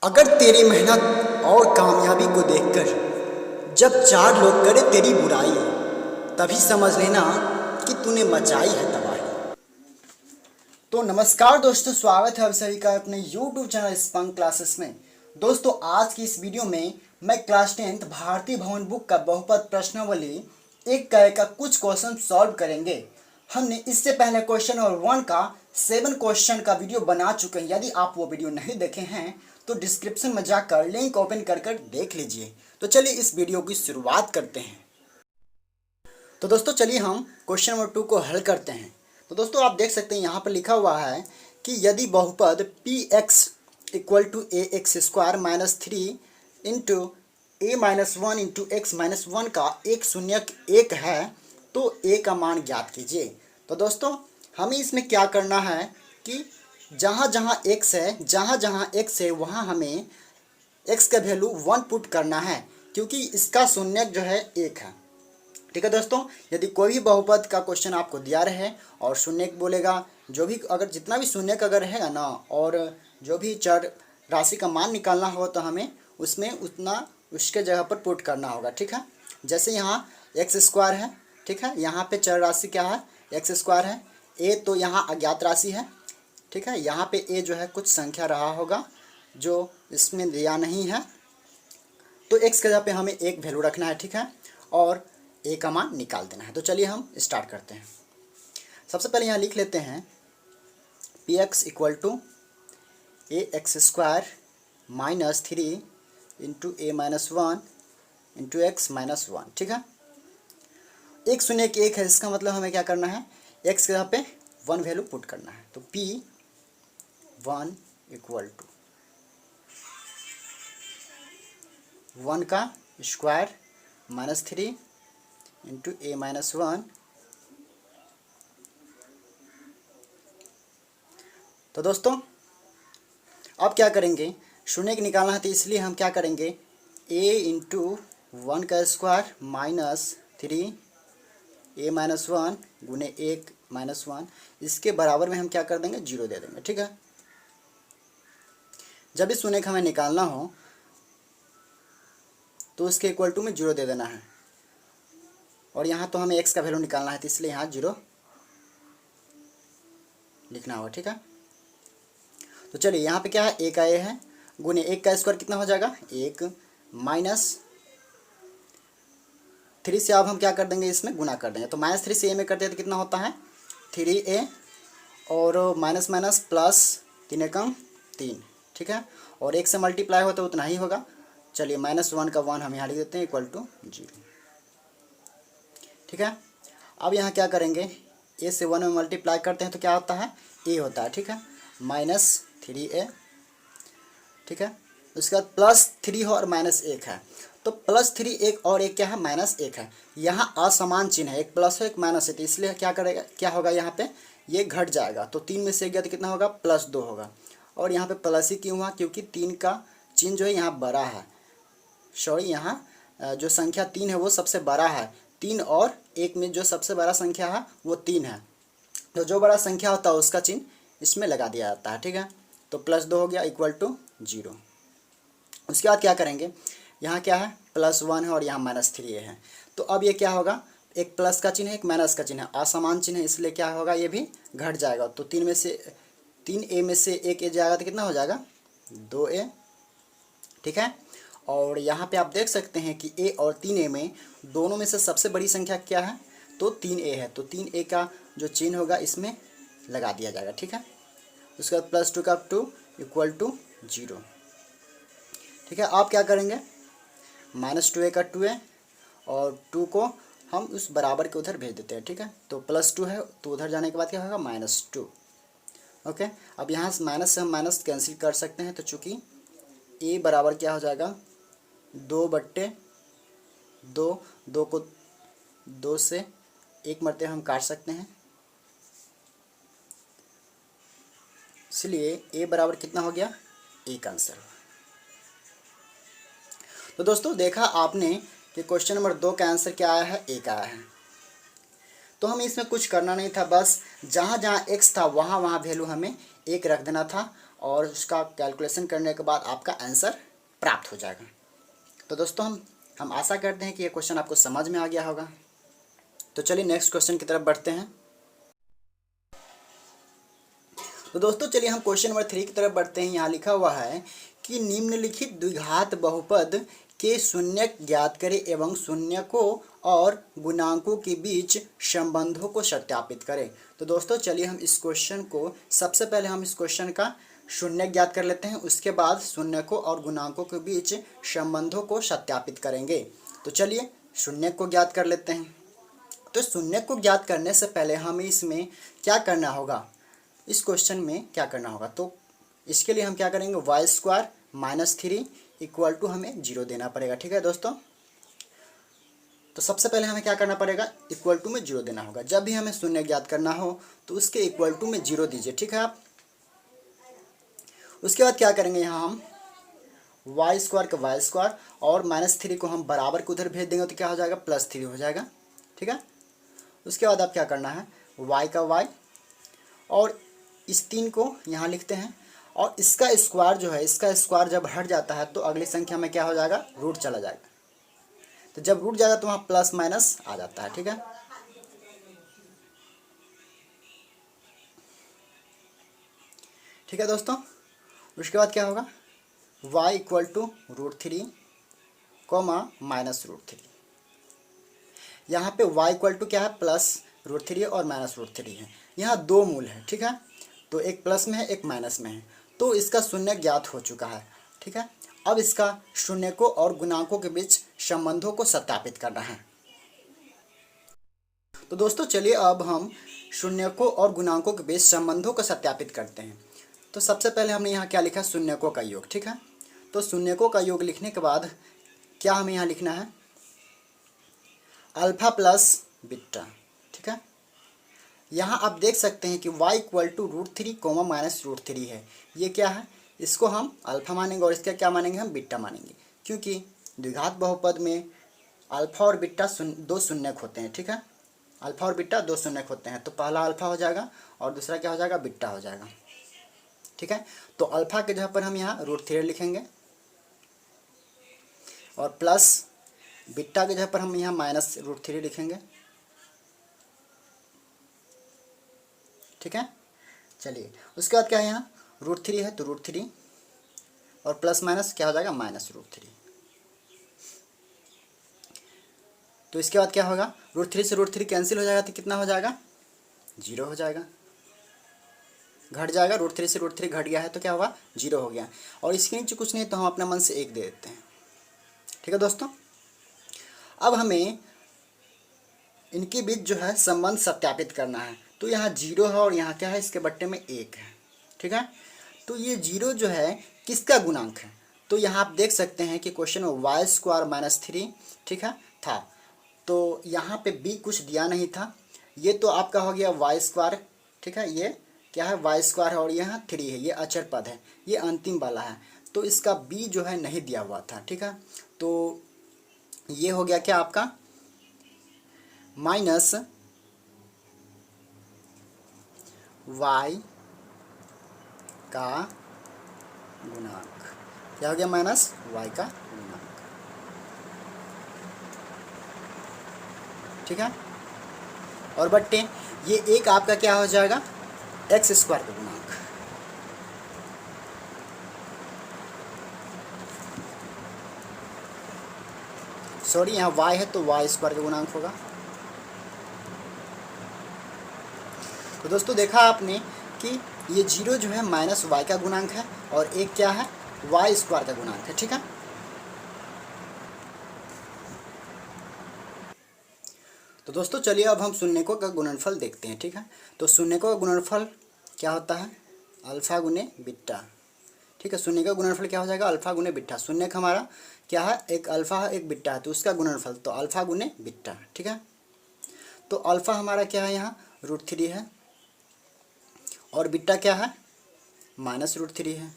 अगर तेरी मेहनत और कामयाबी को देखकर जब चार लोग करे तेरी बुराई, तभी समझ लेना कि तूने मचाई है तबाही। तो नमस्कार दोस्तों, स्वागत है आप सभी का अपने YouTube चैनल स्पंक क्लासेस में। दोस्तों, आज की इस वीडियो में मैं क्लास 10th भारतीय भवन बुक का बहुपद प्रश्नावली एक का कुछ क्वेश्चन सॉल्व करेंगे। हमने इससे पहले क्वेश्चन नंबर 1 का 7 क्वेश्चन का वीडियो बना चुके हैं। यदि आप वो वीडियो नहीं देखे हैं तो डिस्क्रिप्शन में जाकर लिंक ओपन कर देख लीजिए। तो चलिए इस वीडियो की शुरुआत करते हैं। तो दोस्तों चलिए हम क्वेश्चन नंबर 2 को हल करते हैं। तो दोस्तों आप देख सकते हैं यहाँ पर लिखा हुआ है कि यदि बहुपद p x equal to a x square minus 3 into a minus 1 into x minus 1 का एक शून्यक एक है तो ए का मान ज्ञात कीजिए। तो दोस्तों हमें इसमें क्या करना है कि जहाँ जहाँ एक्स है वहाँ हमें एक्स का वैल्यू 1 पुट करना है, क्योंकि इसका शून्यक जो है एक है। ठीक है दोस्तों, यदि कोई भी बहुपद का क्वेश्चन आपको दिया रहे और शून्यक बोलेगा, जो भी अगर जितना भी शून्यक अगर रहेगा ना, और जो भी चर राशि का मान निकालना हो तो हमें उसमें उतना उसके जगह पर पुट करना होगा। ठीक है, जैसे यहाँ एक्स स्क्वायर है, ठीक है, यहाँ पे चर राशि क्या है, एक्स स्क्वायर है। ए तो यहाँ अज्ञात राशि है, ठीक है, यहाँ पे ए जो है कुछ संख्या रहा होगा जो इसमें दिया नहीं है, तो एक्स के जगह पे हमें एक वैल्यू रखना है। ठीक है, और ए का मान निकाल देना है। तो चलिए हम स्टार्ट करते हैं। सबसे पहले यहाँ लिख लेते हैं p x equal to a x square minus 3 into a minus 1 into x minus 1। ठीक है, एक शून्य के एक है, इसका मतलब हमें क्या करना है, एक्स के जगह पे 1 वैल्यू पुट करना है। तो पी 1 इक्वल टू 1 का square minus 3 into a minus 1। तो दोस्तों अब क्या करेंगे, शून्य की निकालना है तो इसलिए हम क्या करेंगे, ए इंटू 1 का स्क्वायर माइनस 3 ए माइनस 1 गुने 1 माइनस 1, इसके बराबर में हम क्या कर देंगे, 0 दे देंगे। ठीक है, जब इस शून्य का हमें निकालना हो तो उसके इक्वल टू में 0 दे देना है, और यहाँ तो हमें x का वैल्यू निकालना है तो इसलिए यहाँ 0 लिखना होगा। ठीक है, तो चलिए यहाँ पे क्या है, a का a है गुने 1 का स्क्वायर कितना हो जाएगा, 1 माइनस 3 से अब हम क्या कर देंगे, इसमें गुना कर देंगे। तो माइनस 3 से a में करते हैं तो कितना होता है 3a, और माइनस माइनस प्लस 3 एकम 3। ठीक है, और 1 से मल्टीप्लाई होता है उतना ही होगा। चलिए माइनस 1 का 1 हम यहाँ लिख देते हैं इक्वल टू 0। ठीक है, अब यहाँ क्या करेंगे, a से 1 में मल्टीप्लाई करते हैं तो क्या होता है, a होता है। ठीक है, माइनस 3a। ठीक है, उसके बाद प्लस 3 है और माइनस 1 है, तो प्लस 3 एक और एक क्या है, माइनस 1 है। यहाँ असमान चिन्ह है, एक प्लस है एक माइनस है, तो इसलिए क्या करेगा, क्या होगा, यहाँ पे ये घट जाएगा। तो 3 में से 1 गया तो कितना होगा, प्लस 2 होगा। और यहाँ पे प्लस ही क्यों हुआ, क्योंकि 3 का चिन्ह जो है यहाँ बड़ा है, सॉरी यहाँ जो संख्या 3 है वो सबसे बड़ा है। 3 और 1 में जो सबसे बड़ा संख्या है वो 3 है, तो जो बड़ा संख्या होता है उसका चिन्ह इसमें लगा दिया जाता है। ठीक है, तो प्लस 2 हो गया इक्वल टू 0। उसके बाद क्या करेंगे, यहाँ क्या है, प्लस 1 है और यहाँ माइनस 3 है, तो अब ये क्या होगा, एक प्लस का चिन्ह है एक माइनस का चिन्ह है, असमान चिन्ह है, इसलिए क्या होगा, ये भी घट जाएगा। तो 3 ए में से 1 ए जाएगा तो कितना हो जाएगा, 2a। ठीक है, और यहाँ पे आप देख सकते हैं कि a और 3a में दोनों में से सबसे बड़ी संख्या क्या है, तो 3a है, तो 3a का जो चिन्ह होगा इसमें लगा दिया जाएगा। ठीक है, उसके बाद प्लस 2 का 2 इक्वल टू 0। ठीक है, आप क्या करेंगे, माइनस 2a का 2a और 2 को हम उस बराबर के उधर भेज देते हैं। ठीक है, तो प्लस 2 है तो उधर जाने के बाद क्या होगा, माइनस 2। ओके, अब यहाँ माइनस से हम माइनस कैंसिल कर सकते हैं, तो चूँकि a बराबर क्या हो जाएगा, 2/2, 2 को 2 से 1 मरते हम काट सकते हैं, इसलिए a बराबर कितना हो गया, 1 आंसर। तो दोस्तों देखा आपने कि क्वेश्चन नंबर 2 का आंसर क्या आया है, 1 आया है। तो हमें इसमें कुछ करना नहीं था, बस जहाँ जहाँ x था वहाँ वहाँ वैल्यू हमें 1 रख देना था और उसका कैलकुलेशन करने के बाद आपका आंसर प्राप्त हो जाएगा। तो दोस्तों हम आशा करते हैं कि ये क्वेश्चन आपको समझ में आ गया होगा। तो चलिए नेक्स्ट क्वेश्चन की तरफ बढ़ते हैं। तो दोस्तों चलिए हम क्वेश्चन नंबर 3 की तरफ बढ़ते हैं। यहाँ लिखा हुआ है कि निम्नलिखित द्विघात बहुपद के शून्यक ज्ञात करें एवं शून्यकों और गुणांकों के बीच संबंधों को सत्यापित करें। तो दोस्तों चलिए हम इस क्वेश्चन को, सबसे पहले हम इस क्वेश्चन का शून्यक ज्ञात कर लेते हैं, उसके बाद शून्यकों और गुणांकों के बीच संबंधों को सत्यापित करेंगे। तो चलिए शून्यक को ज्ञात कर लेते हैं। तो शून्यक को ज्ञात करने से पहले हमें इसमें क्या करना होगा, इस क्वेश्चन में क्या करना होगा, तो इसके लिए हम क्या करेंगे, y² - 3 = हमें 0 देना पड़ेगा। ठीक है दोस्तों, तो सबसे पहले हमें क्या करना पड़ेगा, इक्वल टू में 0 देना होगा। जब भी हमें शून्य ज्ञात करना हो तो उसके इक्वल टू में 0 दीजिए। ठीक है आप, उसके बाद क्या करेंगे, यहाँ हम y² का y² और -3 को हम बराबर को उधर भेज देंगे तो क्या हो जाएगा, +3 हो जाएगा। ठीक है, उसके बाद आप क्या करना है, y का y और इस 3 को यहाँ लिखते हैं, और इसका स्क्वायर जो है, इसका स्क्वायर जब हट जाता है तो अगली संख्या में क्या हो जाएगा, रूट चला जाएगा। तो जब रूट जाएगा तो वहाँ प्लस माइनस आ जाता है। ठीक है, ठीक है दोस्तों, उसके बाद क्या होगा, y = √3, -√3। यहाँ पे y = क्या है, +√3 और -√3 है। यहाँ दो मूल है। ठीक है, तो एक प्लस में है एक माइनस में है, तो इसका शून्य ज्ञात हो चुका है। ठीक है, अब इसका शून्यकों और गुणांकों के बीच संबंधों को सत्यापित करना है। तो दोस्तों चलिए अब हम शून्यकों और गुणांकों के बीच संबंधों को सत्यापित करते हैं। तो सबसे पहले हमने यहाँ क्या लिखा, शून्यकों का योग। ठीक है, तो शून्यकों का योग लिखने के बाद क्या हमें यहाँ लिखना है, अल्फा प्लस बीटा। ठीक है, यहाँ आप देख सकते हैं कि y = √3, -√3 है। ये क्या है, इसको हम अल्फा मानेंगे और इसका क्या मानेंगे, हम बीटा मानेंगे, क्योंकि द्विघात बहुपद में अल्फा और बीटा दो शून्यक होते हैं। ठीक है, अल्फा और बीटा दो शून्यक होते हैं, तो पहला अल्फा हो जाएगा और दूसरा क्या हो जाएगा, बीटा हो जाएगा। ठीक है, तो अल्फा के जगह पर हम यहाँ √3 लिखेंगे और प्लस बीटा के जगह पर हम यहाँ -√3 लिखेंगे। ठीक है, चलिए उसके बाद क्या है, यहाँ √3 है तो √3 और प्लस माइनस क्या हो जाएगा, -√3। तो इसके बाद क्या होगा, √3 से √3 कैंसिल हो जाएगा तो कितना हो जाएगा, 0 हो जाएगा, घट जाएगा। √3 से √3 घट गया है तो क्या होगा, 0 हो गया। और इसके नीचे कुछ नहीं तो हम अपने मन से 1 दे देते हैं। ठीक है दोस्तों, अब हमें इनके बीच जो है संबंध सत्यापित करना है। तो यहाँ 0 है और यहाँ क्या है, इसके बट्टे में 1 है। ठीक है, तो ये 0 जो है किसका गुणांक है, तो यहाँ आप देख सकते हैं कि क्वेश्चन में y² - 3 ठीक है था, तो यहाँ पे b कुछ दिया नहीं था, ये तो आपका हो गया y²। ठीक है, ये क्या है, y² है और यहाँ 3 है, ये अचर पद है, ये अंतिम वाला है, तो इसका b जो है नहीं दिया हुआ था। ठीक है, तो ये हो गया क्या आपका माइनस y का गुणांक, क्या हो गया, माइनस y का गुणांक। ठीक है, और बट्टे ये एक आपका क्या हो जाएगा, x² का गुणांक। सॉरी, यहाँ y है तो y² का गुणांक होगा। तो दोस्तों देखा आपने कि ये 0 जो है -y का गुणांक है और एक क्या है, y² का गुणांक है। ठीक है, तो दोस्तों चलिए अब हम शून्यकों का गुणनफल देखते हैं। ठीक है, तो शून्यकों का गुणनफल क्या होता है, अल्फा गुने बीटा। ठीक है, शून्य का गुणनफल क्या हो जाएगा, अल्फा गुने बीटा। शून्यक हमारा क्या है, एक अल्फा है एक बीटा है, तो उसका गुणनफल तो अल्फा गुने बीटा। ठीक है, तो अल्फा हमारा क्या है, यहाँ √3 है और बीटा क्या है, -√3 है।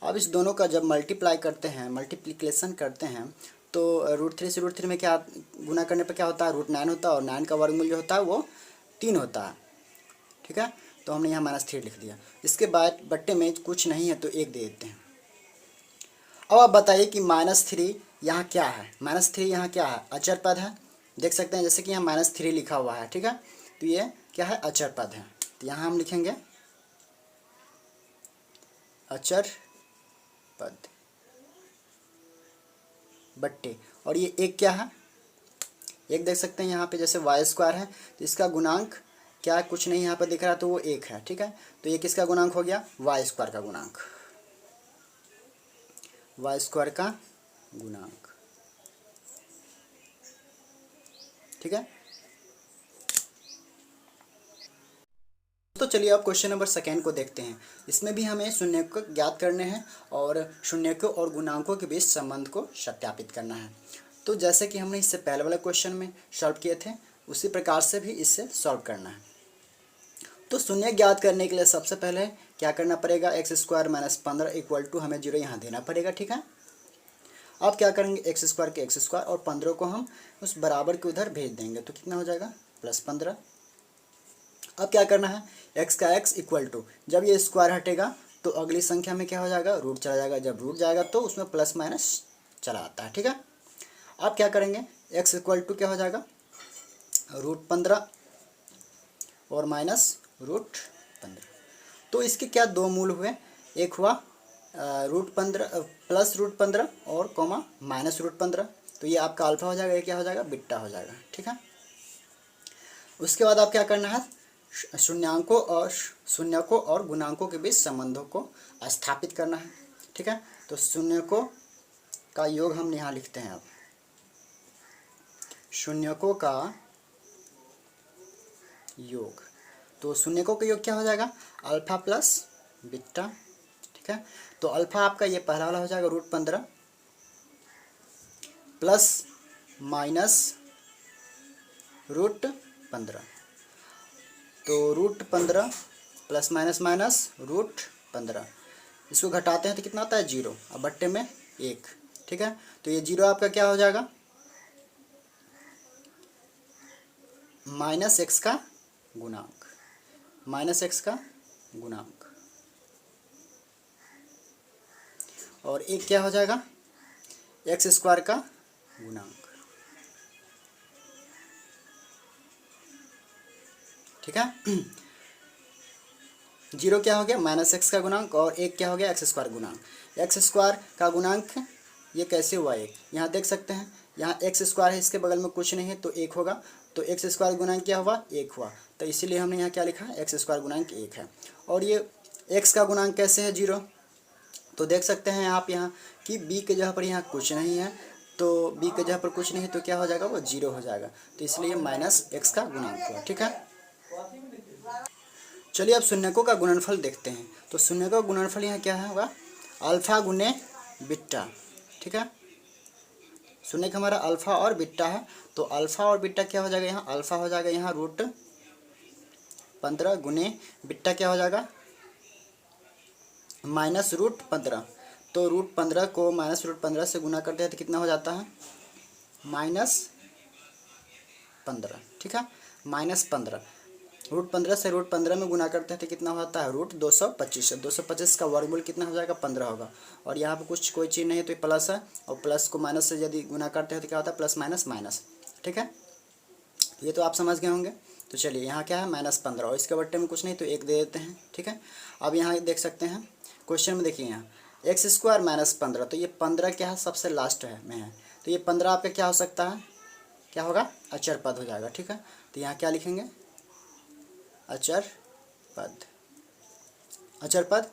अब इस दोनों का जब मल्टीप्लाई करते हैं, मल्टीप्लिकेशन करते हैं, तो √3 से √3 में क्या गुना करने पर क्या होता है, √9 होता है और 9 का वर्गमूल जो होता है वो 3 होता है। ठीक है, तो हमने यहाँ -3 लिख दिया। इसके बाद बट्टे में कुछ नहीं है तो 1 दे देते हैं। अब आप बताइए कि -3 यहाँ क्या है। -3 यहाँ क्या है, अचर पद है। देख सकते हैं जैसे कि यहाँ -3 लिखा हुआ है, ठीक है। तो ये क्या है, अचर पद है। तो यहाँ हम लिखेंगे अचर पद बट्टे, और ये एक क्या है, एक देख सकते हैं यहाँ पे जैसे y² है तो इसका गुणांक क्या है, कुछ नहीं यहाँ पर दिख रहा तो वो 1 है, ठीक है। तो ये किसका गुणांक हो गया, y² का गुणांक, y² का गुणांक, ठीक है। तो चलिए अब क्वेश्चन नंबर 2 को देखते हैं। इसमें भी हमें शून्यक ज्ञात करने हैं और शून्यकों और गुणांकों के बीच संबंध को सत्यापित करना है। तो जैसे कि हमने इससे पहले वाले क्वेश्चन में सॉल्व किए थे उसी प्रकार से भी इससे सॉल्व करना है। तो शून्य ज्ञात करने के लिए सबसे पहले क्या करना पड़ेगा, x² - 15 = हमें 0 यहाँ देना पड़ेगा, ठीक है। अब क्या करेंगे, x² के x² और 15 को हम उस बराबर के उधर भेज देंगे तो कितना हो जाएगा, +15। अब क्या करना है, x का x = जब ये स्क्वायर हटेगा तो अगली संख्या में क्या हो जाएगा, रूट चला जाएगा। जब रूट जाएगा तो उसमें प्लस माइनस चला आता है, ठीक है। अब क्या करेंगे, x = क्या हो जाएगा, √15 और -√15। तो इसके क्या दो मूल हुए, एक हुआ √15 +√15 और -√15। तो ये आपका अल्फा हो जाएगा, ये क्या हो जाएगा, बीटा हो जाएगा, ठीक है। उसके बाद आप क्या करना है, शून्यकों और गुणांकों के बीच संबंधों को स्थापित करना है, ठीक है। तो शून्यकों का योग हम यहाँ लिखते हैं। अब शून्यकों का योग, तो शून्यकों का योग क्या हो जाएगा, अल्फा प्लस बीटा, ठीक है। तो अल्फा आपका ये पहला वाला हो जाएगा √15 प्लस माइनस √15। तो √15 प्लस माइनस √15, इसको घटाते हैं तो कितना आता है, 0। अब बट्टे में 1, ठीक है। तो ये 0 आपका क्या हो जाएगा, -x का गुणांक, -x का गुणांक, और एक क्या हो जाएगा, x² का गुणांक, ठीक है। 0 क्या हो गया, -x का गुणांक, और एक क्या हो गया, x² गुणांक। x² का गुणांक ये कैसे हुआ, एक यहाँ देख सकते हैं, यहाँ x² है, इसके बगल में कुछ नहीं है तो 1 होगा। तो x² गुणांक क्या हुआ, 1 हुआ। तो इसीलिए हमने यहाँ क्या लिखा, x² गुणांक 1 है। और ये x का गुणांक कैसे है, 0। तो देख सकते हैं आप यहाँ कि b के जगह पर यहाँ कुछ नहीं है, तो b के जगह पर कुछ नहीं है तो क्या हो जाएगा, वो 0 हो जाएगा। तो इसलिए -x का गुणांक हुआ, ठीक है। चलिए अब शून्यकों का गुणनफल देखते हैं। तो शून्यकों का गुणनफल यहाँ क्या है, होगा अल्फा गुने बीटा, ठीक है। शून्यक हमारा अल्फा और बीटा है, तो अल्फा और बीटा क्या हो जाएगा, यहाँ अल्फा हो जाएगा यहाँ √15 गुने बीटा क्या हो जाएगा, -√15। तो √15 को -√15 से गुना करते हैं तो कितना हो जाता है, -15, ठीक है। -15 √15 से √15 में गुना करते हैं तो कितना होता है, √225। 225 का वर्गमूल कितना हो जाएगा, 15 होगा। और यहाँ पर कुछ कोई चीज़ नहीं है तो प्लस है, और प्लस को माइनस से यदि गुना करते हैं तो क्या होता है, प्लस माइनस माइनस, ठीक है। ये तो आप समझ गए होंगे। तो चलिए यहाँ क्या है, -15, और इसके बट्टे में कुछ नहीं तो 1 दे देते हैं, ठीक है। अब यहाँ देख सकते हैं क्वेश्चन में, देखिए यहाँ x² - 15, तो ये 15 क्या है, सबसे लास्ट में है। तो ये 15 आपका क्या हो सकता है, क्या होगा, अचर पद हो जाएगा, ठीक है। तो यहाँ क्या लिखेंगे, अचर पद, अचर पद।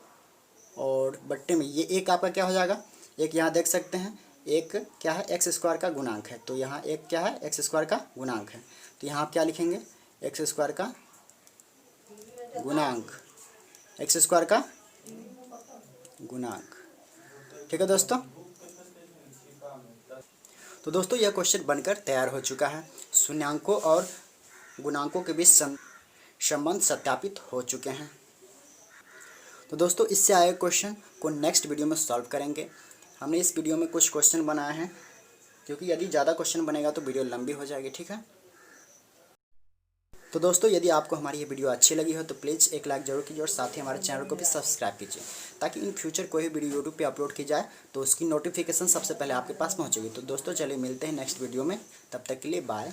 और बट्टे में ये एक आपका क्या हो जाएगा, एक यहाँ देख सकते हैं, एक क्या है, x² का गुणांक है। तो यहाँ एक क्या है, x² का गुणांक है। तो यहाँ आप क्या लिखेंगे, x² का गुणांक, x² का गुणांक, ठीक है दोस्तों। तो दोस्तों यह क्वेश्चन बनकर तैयार हो चुका है। शून्यांकों और गुणांकों के बीच संबंध सत्यापित हो चुके हैं। तो दोस्तों इससे आए क्वेश्चन को नेक्स्ट वीडियो में सॉल्व करेंगे। हमने इस वीडियो में कुछ क्वेश्चन बनाए हैं, क्योंकि यदि ज़्यादा क्वेश्चन बनेगा तो वीडियो लंबी हो जाएगी, ठीक है। तो दोस्तों यदि आपको हमारी ये वीडियो अच्छी लगी हो तो प्लीज़ एक लाइक जरूर कीजिए और साथ ही हमारे चैनल को भी सब्सक्राइब कीजिए, ताकि इन फ्यूचर कोई भी वीडियो यूट्यूब पे अपलोड की जाए तो उसकी नोटिफिकेशन सबसे पहले आपके पास पहुंचेगी। तो दोस्तों चलिए मिलते हैं नेक्स्ट वीडियो में, तब तक के लिए बाय।